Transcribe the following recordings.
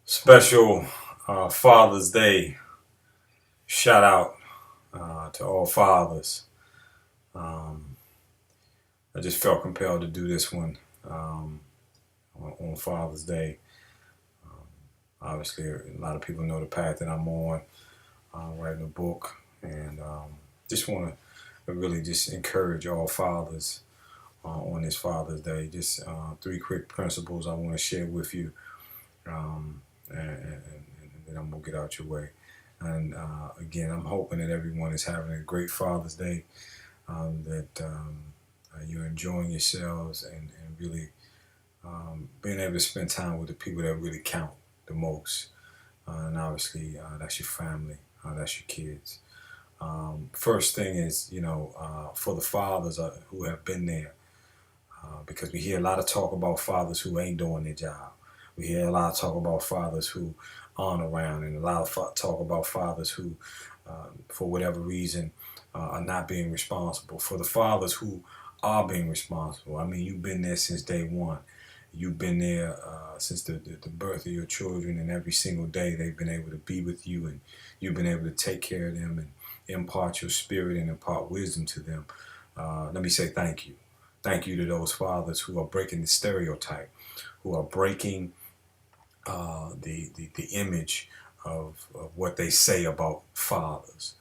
Special Father's Day shout out to all fathers. Um, I just felt compelled to do this one on Father's Day. Obviously, a lot of people know the path that I'm on, writing a book, and just want to really just encourage all fathers on this Father's Day. Just three quick principles I want to share with you, and then I'm gonna get out your way. And again, I'm hoping that everyone is having a great Father's Day, that you're enjoying yourselves and really being able to spend time with the people that really count the most. And obviously, that's your family, that's your kids. First thing is, for the fathers who have been there, because we hear a lot of talk about fathers who ain't doing their job. We hear a lot of talk about fathers who aren't around, and a lot of talk about fathers who, for whatever reason, are not being responsible. For the fathers who are being responsible, I mean, you've been there since day one. You've been there since the birth of your children, and every single day they've been able to be with you, and you've been able to take care of them and impart your spirit and impart wisdom to them. Let me say thank you. Thank you to those fathers who are breaking the stereotype, who are breaking the image of what they say about fathers.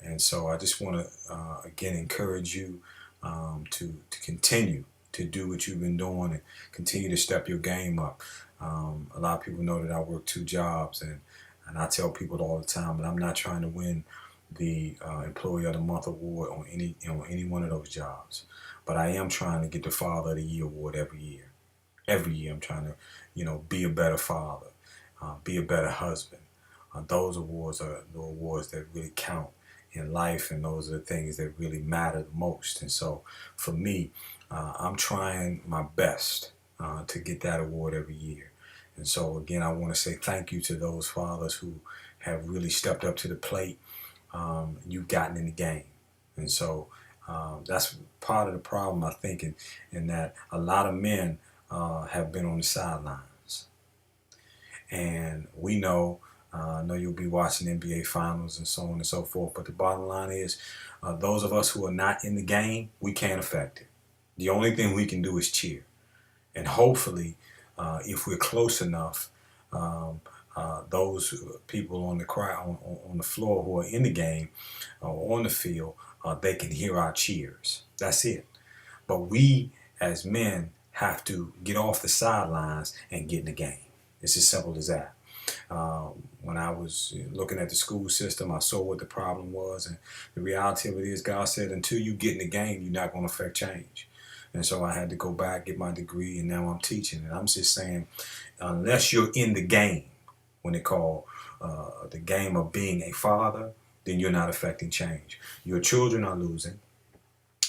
And so I just want to again encourage you to continue to do what you've been doing and continue to step your game up. A lot of people know that I work two jobs, and I tell people all the time that I'm not trying to win the Employee of the Month award on any one of those jobs, but I am trying to get the Father of the Year award every year. Every year I'm trying to, be a better father, be a better husband. Those awards are the awards that really count in life, and those are the things that really matter the most. And so for me, I'm trying my best to get that award every year. And so again, I want to say thank you to those fathers who have really stepped up to the plate. You've gotten in the game. And so that's part of the problem, I think, in that a lot of men have been on the sidelines. And we know, I know you'll be watching NBA Finals and so on and so forth, but the bottom line is, those of us who are not in the game, we can't affect it. The only thing we can do is cheer. And hopefully, if we're close enough, those people on the crowd, on the floor who are in the game or on the field, they can hear our cheers. That's it. But we, as men, have to get off the sidelines and get in the game. It's as simple as that. When I was looking at the school system, I saw what the problem was, and the reality of it is, God said, until you get in the game, you're not going to affect change. And so I had to go back, get my degree, and now I'm teaching. And I'm just saying, unless you're in the game, when they call the game of being a father, then you're not affecting change. Your children are losing.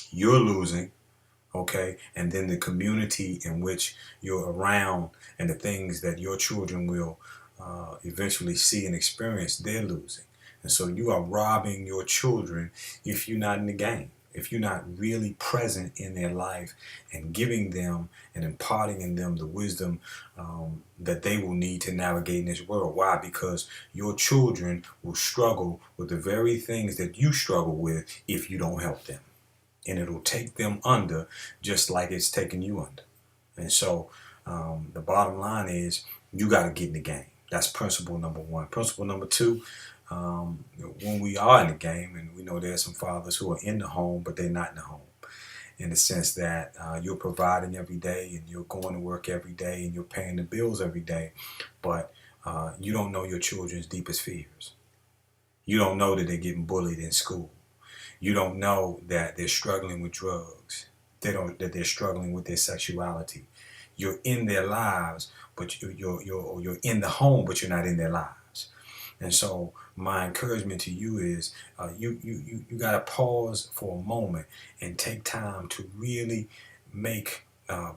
You're losing. Okay, and then the community in which you're around and the things that your children will eventually see and experience, they're losing. And so you are robbing your children if you're not in the game, if you're not really present in their life and giving them and imparting in them the wisdom that they will need to navigate in this world. Why? Because your children will struggle with the very things that you struggle with if you don't help them, and it'll take them under just like it's taking you under. And so the bottom line is, you got to get in the game. That's principle number one. Principle number two, when we are in the game, and we know there's some fathers who are in the home, but they're not in the home, in the sense that you're providing every day and you're going to work every day and you're paying the bills every day, but you don't know your children's deepest fears. You don't know that they're getting bullied in school. You don't know that they're struggling with drugs. That they're struggling with their sexuality. You're in their lives, but you're in the home, but you're not in their lives. And so my encouragement to you is, you got to pause for a moment and take time to really make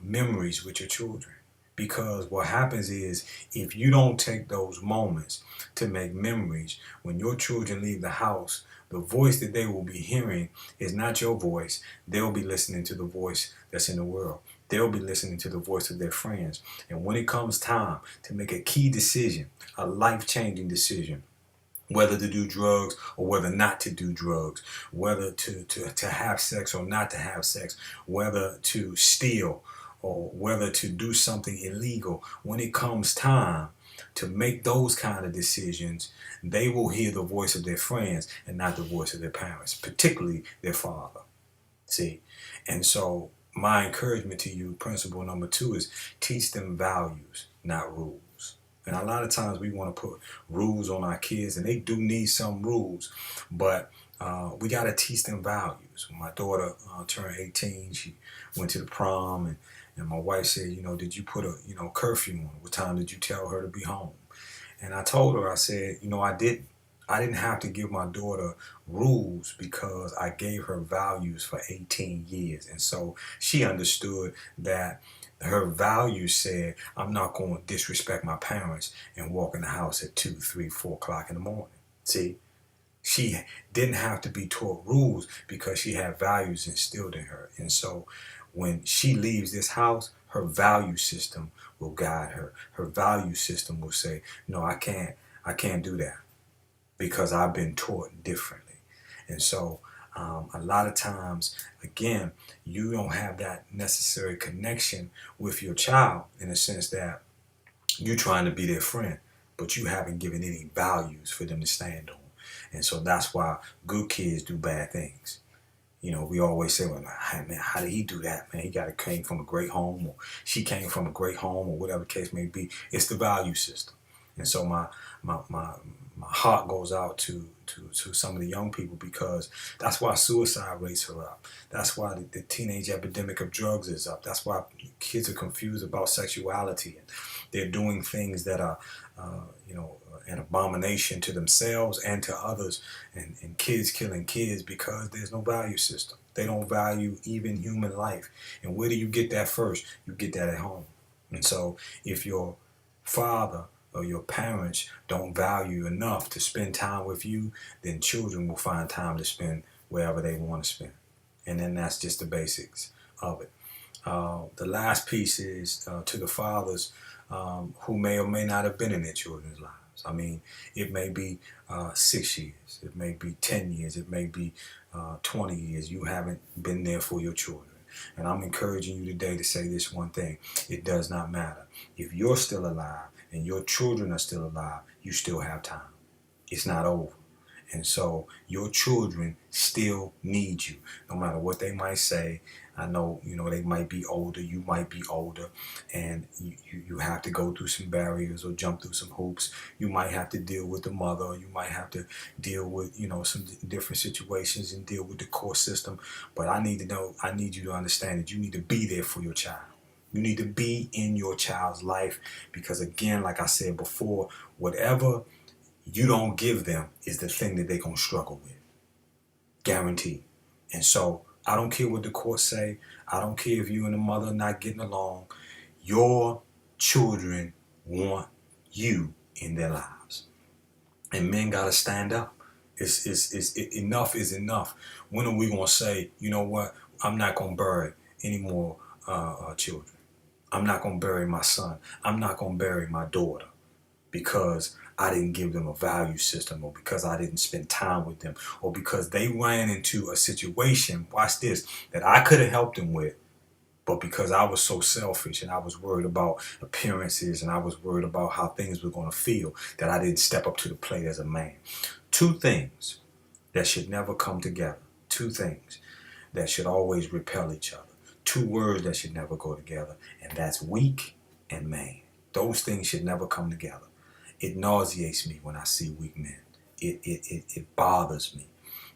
memories with your children. Because what happens is, if you don't take those moments to make memories, when your children leave the house, the voice that they will be hearing is not your voice. They'll be listening to the voice that's in the world. they'll be listening to the voice of their friends. And when it comes time to make a key decision, a life-changing decision, whether to do drugs or whether not to do drugs, whether to have sex or not to have sex, whether to steal or whether to do something illegal, when it comes time to make those kind of decisions, they will hear the voice of their friends and not the voice of their parents, particularly their father. See? And so my encouragement to you, principle number 2, is teach them values, not rules. And a lot of times we want to put rules on our kids, and they do need some rules, but we got to teach them values. When my daughter turned 18, she went to the prom, and my wife said, did you put a curfew on? What time did you tell her to be home? And I told her, I said, I didn't. I didn't have to give my daughter rules because I gave her values for 18 years. And so she understood that her values said, I'm not going to disrespect my parents and walk in the house at 2, 3, 4 o'clock in the morning. See, she didn't have to be taught rules because she had values instilled in her. And so when she leaves this house, her value system will guide her. Her value system will say, no, I can't do that, because I've been taught differently. And so a lot of times, again, you don't have that necessary connection with your child in the sense that you're trying to be their friend, but you haven't given any values for them to stand on. And so that's why good kids do bad things. We always say, well, man, how did he do that? Man, came from a great home, or she came from a great home, or whatever the case may be. It's the value system. And so my heart goes out to some of the young people, because that's why suicide rates are up. That's why the teenage epidemic of drugs is up. That's why kids are confused about sexuality, and they're doing things that are, an abomination to themselves and to others, and kids killing kids because there's no value system. They don't value even human life. And where do you get that first? You get that at home. And so if your father or your parents don't value enough to spend time with you, then children will find time to spend wherever they want to spend. And then that's just the basics of it. The last piece is to the fathers who may or may not have been in their children's lives. I mean, it may be 6 years, it may be 10 years, it may be 20 years. You haven't been there for your children. And I'm encouraging you today to say this one thing: it does not matter. If you're still alive and your children are still alive, you still have time. It's not over. And so your children still need you, no matter what they might say. I know, they might be older, you might be older, and you have to go through some barriers or jump through some hoops. You might have to deal with the mother, or you might have to deal with, some different situations and deal with the court system. But I need you to understand that you need to be there for your child. You need to be in your child's life, because again, like I said before, whatever you don't give them is the thing that they're going to struggle with. Guaranteed. And so I don't care what the courts say. I don't care if you and the mother are not getting along. Your children want you in their lives. And men got to stand up. Enough is enough. When are we going to say, you know what, I'm not going to bury any more children. I'm not going to bury my son. I'm not going to bury my daughter because I didn't give them a value system, or because I didn't spend time with them, or because they ran into a situation, watch this, that I could have helped them with, but because I was so selfish and I was worried about appearances and I was worried about how things were going to feel, that I didn't step up to the plate as a man. 2 things that should never come together. 2 things that should always repel each other. 2 words that should never go together, and that's weak and man. Those things should never come together. It nauseates me when I see weak men. It bothers me.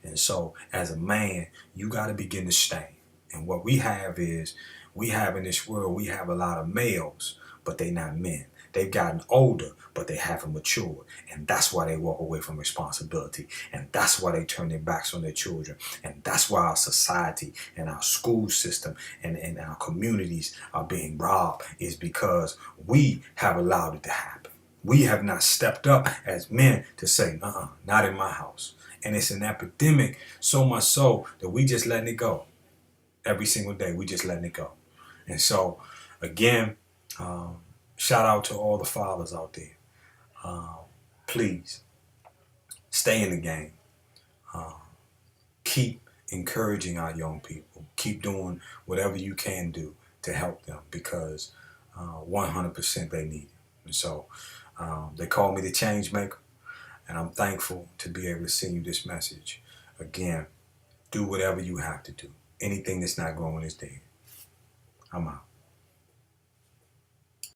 And so as a man, you got to begin to stand. And what we have in this world, we have a lot of males, but they're not men. They've gotten older, but they haven't matured. And that's why they walk away from responsibility. And that's why they turn their backs on their children. And that's why our society and our school system and our communities are being robbed, is because we have allowed it to happen. We have not stepped up as men to say, not in my house. And it's an epidemic, so much so that we just letting it go. Every single day, we just letting it go. And so, again, um, shout out to all the fathers out there. Um, Please stay in the game. Uh, Keep encouraging our young people. Keep doing whatever you can do to help them because 100% they need it. And so they call me the change maker, and I'm thankful to be able to send you this message. Again, do whatever you have to do. Anything that's not growing is dead. I'm out.